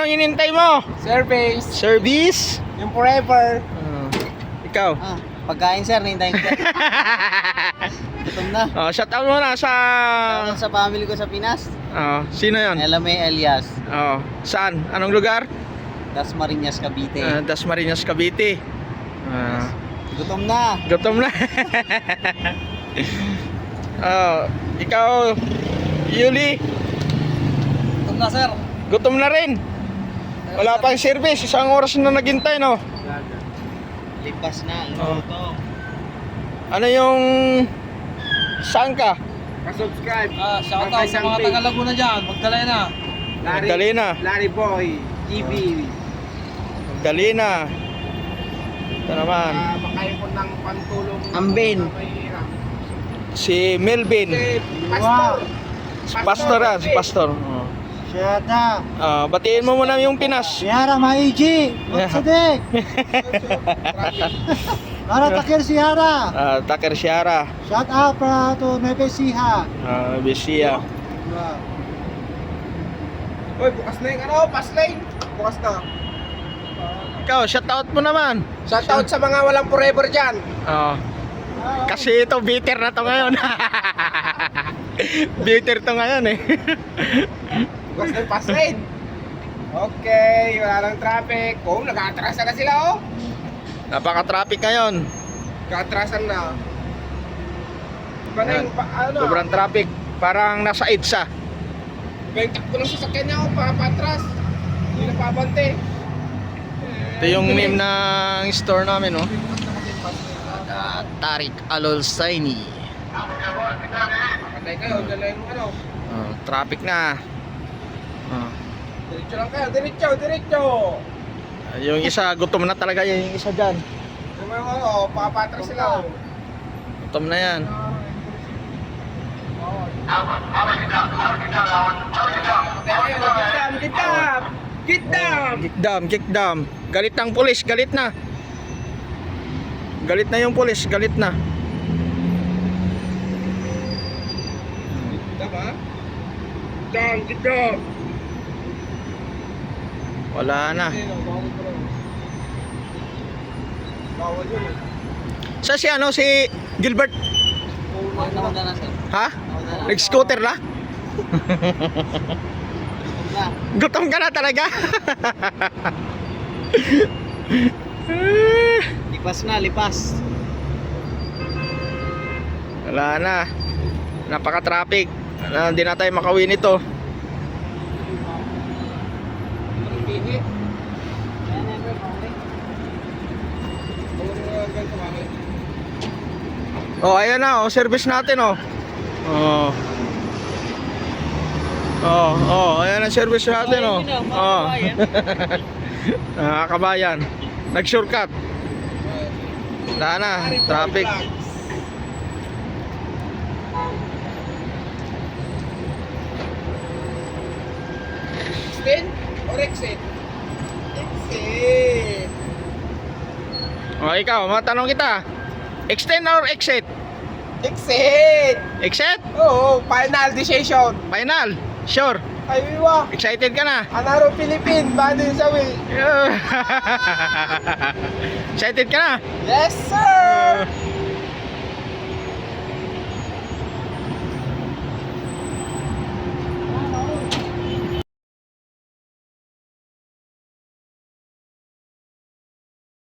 anong inintay mo? Service. Service? Yung forever. Ikaw? Pagkain sir, nintayin ko. Gutom na. Shout out mo na sa... Sa family ko sa Pinas. Sino yon? LMA Elias. Saan? Anong lugar? Dasmariñas, Cavite. Dasmariñas, Cavite. Gutom na. Gutom na. Ikaw, Yuli? Gutom na sir. Gutom na rin. Wala pang service. Isang oras na naghintay, no? Lipas na. Ano yung... Saan ka? Pa-subscribe. Shout out sa mga taga Laguna dyan. Magdalay na. Magdalena. Larry Boy. TV. Magdalena. Ito naman. Makain ko ng pantulong. Ambin. Si Melvin. Pastor. Pastor yan. Si Pastor. Shada. Batiin mo muna yung Pinas. Sihara Maiji. Magsadik. Para takir Sihara. Taker Siara. Shout out para to Nepe Siha. Bisia. Uy, bukas na yung pass lane. Bukas na. Ikaw, shoutout mo naman. Shout out sa mga walang forever dyan. Kasi ito, bitter na to ngayon. Bitter to ngayon eh. Bukas na yung pass lane. Okay, wala nang traffic. Nag-aatrasan na sila Napaka-traffic ngayon. Nag-aatrasan na. Iba na yung Sobrang traffic. Parang nasa EDSA. Yung takbo ng sasakyan niya patras. Hindi na pabante. Ito yung name ng store namin, no? Tarik Alolsaini. Makatay kayo, dalayan mo Traffic na. Diretso lang kayo, diretso. Yung isa, gutom na talaga yung isa dyan. Papatras sila. Gutom na yan. Kick down. Galit ng pulis, galit na. Galit na yung pulis, galit na. Get down. Wala na. Bawal yun Sa si Gilbert? Nauna na sir. Ha? Nag-scooter na? Gutom ka na talaga? Lipas. Wala na. Napaka-traffic. Hindi na tayo makauwi nito. Ayan na, service natin, ayan ang service natin, kabayan. Nag-shortcut. Wala na, traffic. Extend or exit? Exit. Ikaw, matanong kita. Extend or exit? Exit. Exit? Oo, final decision. Final? Sure? Aywa. Excited ka na? Anaro Philippine, bado yung sawi. Excited ka na? Yes, sir.